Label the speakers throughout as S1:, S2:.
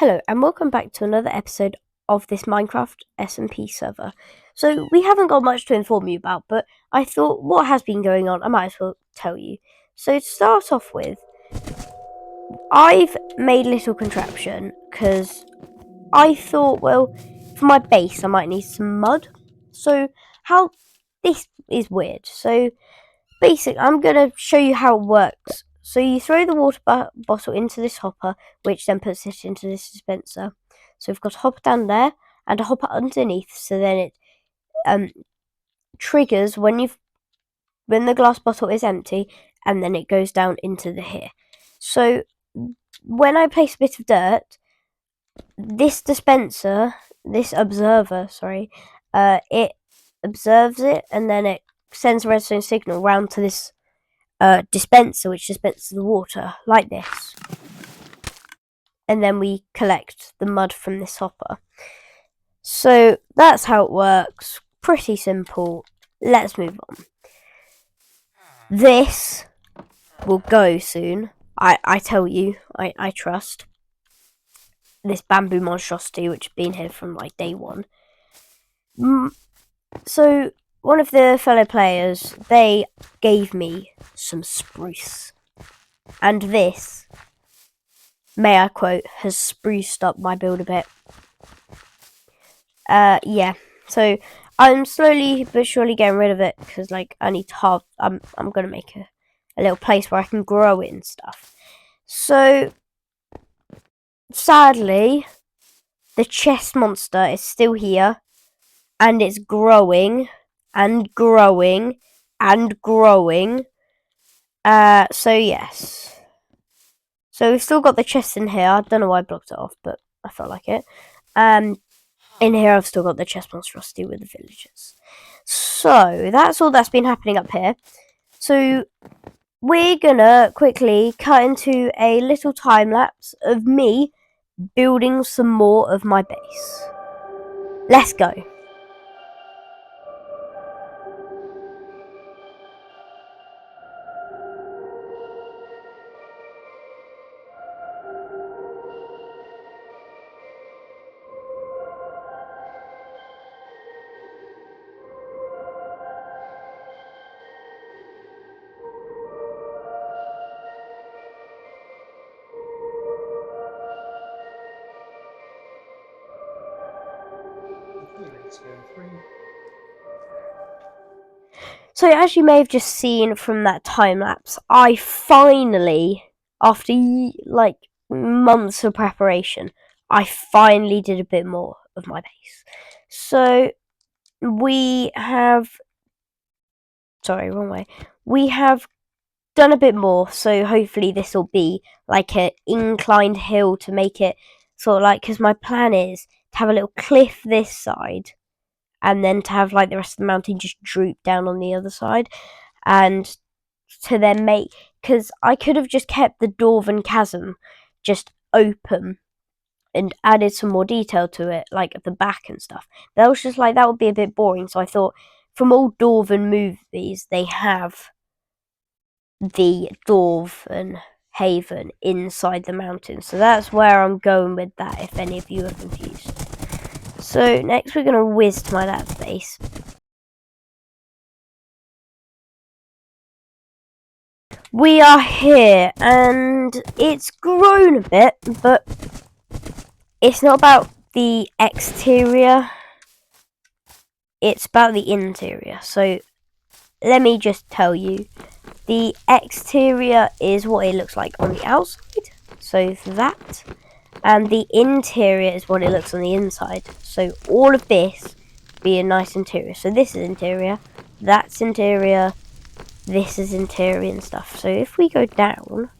S1: Hello and welcome back to another episode of this Minecraft SMP server. So we haven't got much to inform you about, but I thought what has been going on I might as well tell you. So to start off with, I've made a little contraption because I thought, well, for my base I might need some mud. So how this is weird. So basically I'm going to show you how it works. So you throw the water bottle into this hopper, which then puts it into this dispenser. So we've got a hopper down there and a hopper underneath. So then it triggers when the glass bottle is empty, and then it goes down into the here. So when I place a bit of dirt, this observer, it observes it, and then it sends a redstone signal round to this dispenser, which dispenses the water like this, and then we collect the mud from this hopper. So that's how it works. Pretty simple. Let's move on. This will go soon. I tell you, I trust this bamboo monstrosity, which has been here from like day one. So one of the fellow players, they gave me some spruce, and this, may I quote, has spruced up my build a bit. Yeah, so I'm slowly but surely getting rid of it because, like, I need to I'm gonna make a little place where I can grow it and stuff. So sadly, the chest monster is still here, and it's growing and growing and growing. So yes. So we've still got the chest in here. I don't know why I blocked it off, but I felt like it. In here I've still got the chest monstrosity with the villagers. So that's all that's been happening up here. So we're gonna quickly cut into a little time lapse of me building some more of my base. Let's go. So as you may have just seen from that time lapse, I finally, after like months of preparation, I finally did a bit more of my base. So we have, we have done a bit more, so hopefully this will be like an inclined hill to make it sort of like, because my plan is to have a little cliff this side, and then to have like the rest of the mountain just droop down on the other side, and to then make, because I could have just kept the Dwarven Chasm just open and added some more detail to it, like at the back and stuff. That was just like, that would be a bit boring, so I thought from all Dwarven movies, they have the Dwarven Haven inside the mountain. So that's where I'm going with that, if any of you are confused. So next we're going to whiz to my dad's base. We are here, and it's grown a bit, but it's not about the exterior, it's about the interior. So let me just tell you, the exterior is what it looks like on the outside, so that, and the interior is what it looks on the inside. So all of this be a nice interior. So this is interior, that's interior, this is interior and stuff. So if we go down,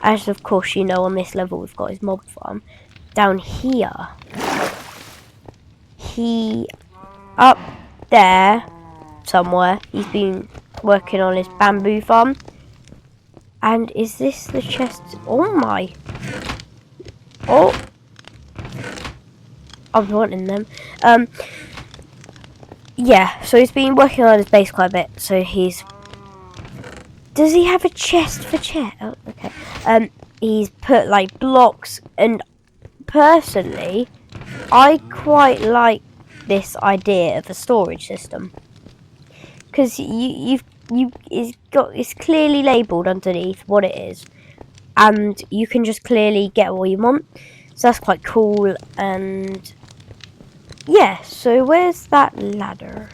S1: as of course you know on this level we've got his mob farm, down here, he, up there somewhere, he's been working on his bamboo farm. And is this the chest? Oh my. Oh, I'm wanting them. Yeah, so he's been working on his base quite a bit. So he's, does he have a chest for chair? Oh, okay. He's put like blocks and personally, I quite like this idea of a storage system, because it's clearly labelled underneath what it is, and you can just clearly get what you want. So that's quite cool. And yeah, so where's that ladder?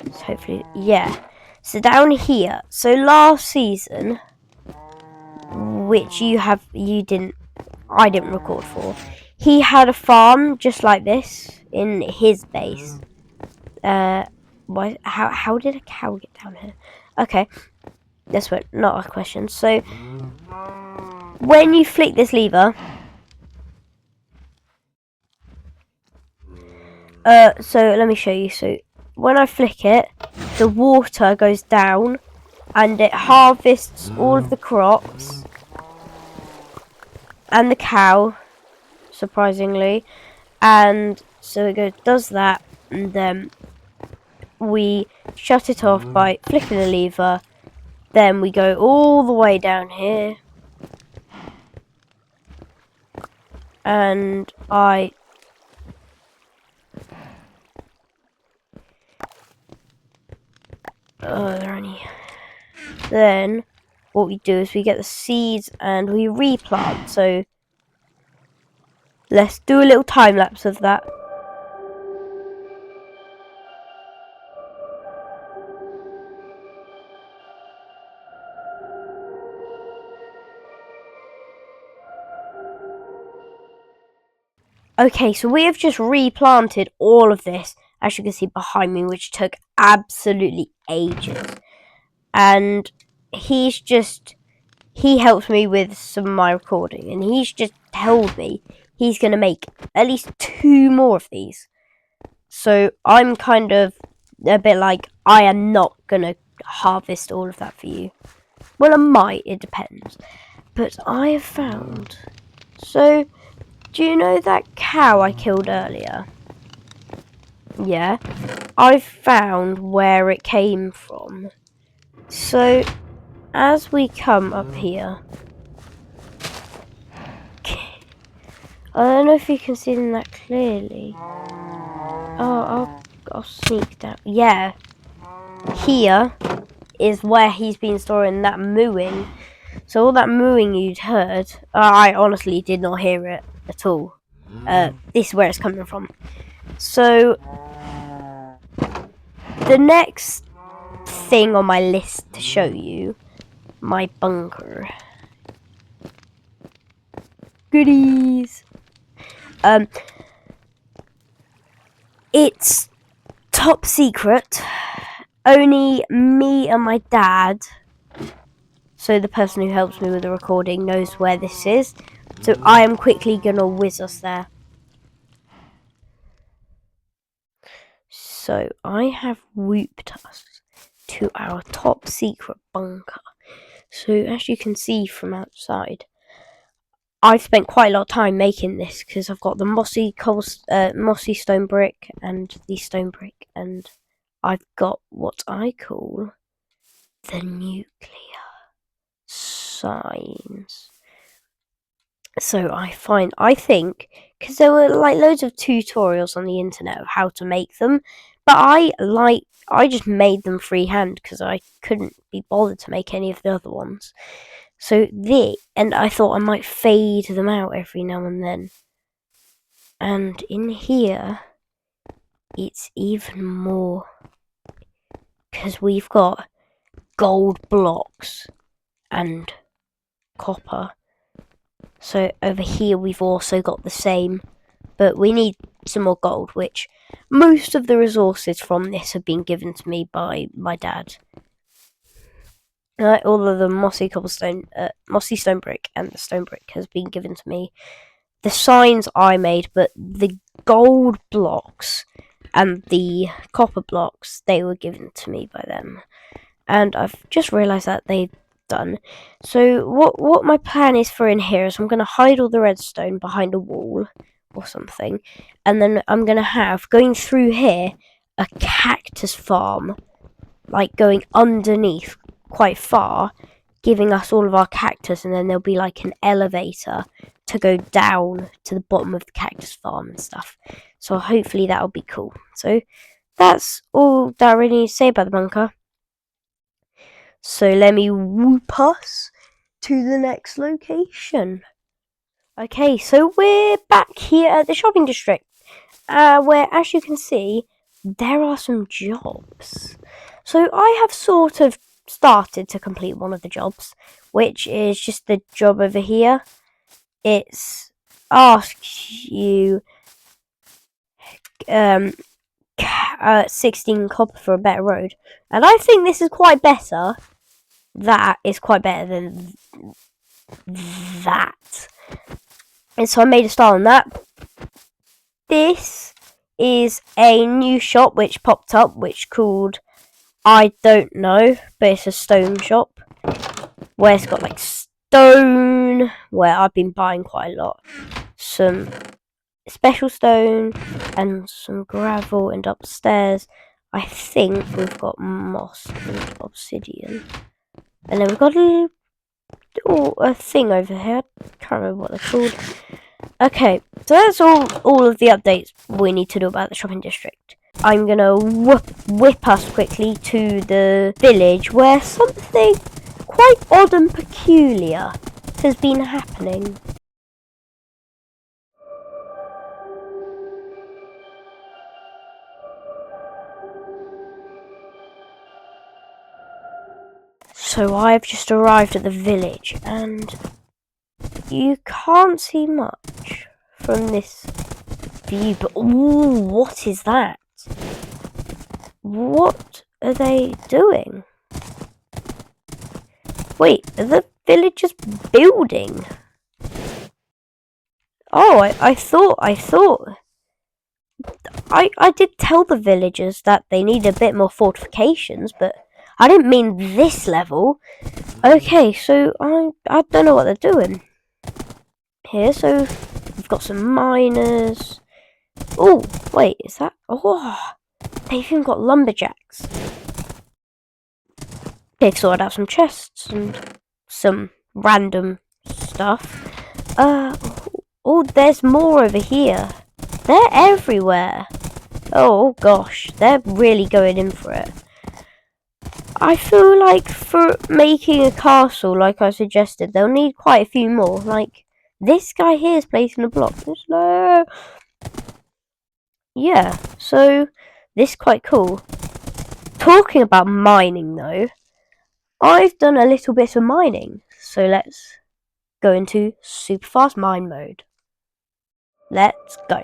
S1: So hopefully, yeah. So down here. So last season, which I didn't record for, he had a farm just like this in his base. How did a cow get down here? Okay, that's not a question. So when you flick this lever, so let me show you. So when I flick it, the water goes down and it harvests all of the crops and the cow, surprisingly. And so it does that, and then we shut it off by flicking the lever. Then we go all the way down here, and are there any? Then what we do is we get the seeds and we replant. So let's do a little time lapse of that. Okay, so we have just replanted all of this, as you can see behind me, which took absolutely ages. And he helps me with some of my recording, and he's just told me he's going to make at least 2 more of these. So I'm kind of a bit like, I am not going to harvest all of that for you. Well, I might, it depends. But I have found... So, do you know that cow I killed earlier? Yeah. I've found where it came from. So, as we come up here... I don't know if you can see them that clearly. Oh, I'll sneak down. Yeah. Here is where he's been storing that mooing. So all that mooing you'd heard, I honestly did not hear it at all. This is where it's coming from. So the next thing on my list to show you, my bunker. Goodies. It's top secret. Only me and my dad, so the person who helps me with the recording, knows where this is. So I am quickly gonna whiz us there. So I have whooped us to our top secret bunker. So as you can see from outside, I've spent quite a lot of time making this because I've got the mossy stone brick and the stone brick, and I've got what I call the nuclear signs. So I think, because there were like loads of tutorials on the internet of how to make them, but I just made them freehand because I couldn't be bothered to make any of the other ones. So and I thought I might fade them out every now and then. And in here, it's even more, because we've got gold blocks and copper. So over here we've also got the same, but we need some more gold, which most of the resources from this have been given to me by my dad. All of the mossy stone brick and the stone brick has been given to me. The signs I made, but the gold blocks and the copper blocks, they were given to me by them. And I've just realised that they've done. So what my plan is for in here is I'm going to hide all the redstone behind a wall or something. And then I'm going to have, going through here, a cactus farm. Like going underneath quite far, giving us all of our cactus, and then there'll be like an elevator to go down to the bottom of the cactus farm and stuff. So hopefully that'll be cool. So that's all that I really need to say about the bunker. So let me whoop us to the next location. Okay, so we're back here at the shopping district, where, as you can see, there are some jobs. So I have sort of started to complete one of the jobs, which is just the job over here. It's asks you 16 copper for a better road, and I think this is quite better. That is quite better than that. And so I made a start on that. This is a new shop which popped up, which called, I don't know, but it's a stone shop where it's got like stone, where I've been buying quite a lot. Some special stone and some gravel, and upstairs I think we've got moss and obsidian. And then we've got a thing over here. I can't remember what they're called. Okay, so that's all of the updates we need to do about the shopping district. I'm gonna whip us quickly to the village where something quite odd and peculiar has been happening. So I've just arrived at the village, and you can't see much from this view, but ooh, what is that? What are they doing? Wait, are the villagers building? Oh, I thought I did tell the villagers that they need a bit more fortifications, but I didn't mean this level. Okay, so I don't know what they're doing here. So we've got some miners. Oh, wait, is that? Oh, they've even got lumberjacks. They've sorted out some chests and some random stuff. Oh, there's more over here. They're everywhere. Oh gosh, they're really going in for it. I feel like for making a castle, like I suggested, they'll need quite a few more. Like, this guy here is placing a block. Slow. Yeah, so this is quite cool. Talking about mining though, I've done a little bit of mining. So let's go into super fast mine mode. Let's go.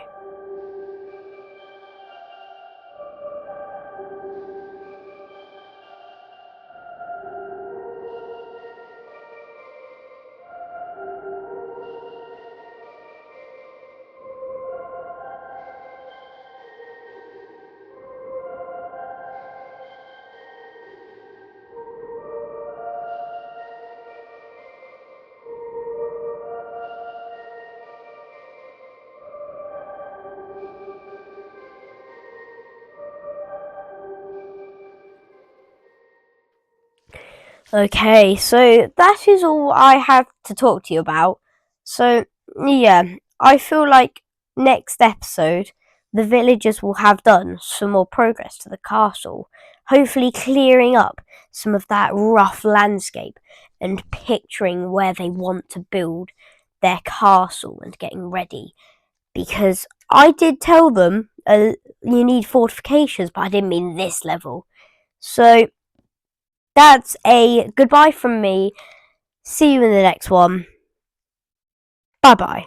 S1: Okay, so that is all I have to talk to you about. So, yeah, I feel like next episode, the villagers will have done some more progress to the castle, hopefully clearing up some of that rough landscape and picturing where they want to build their castle and getting ready. Because I did tell them you need fortifications, but I didn't mean this level. So, that's a goodbye from me. See you in the next one. Bye bye.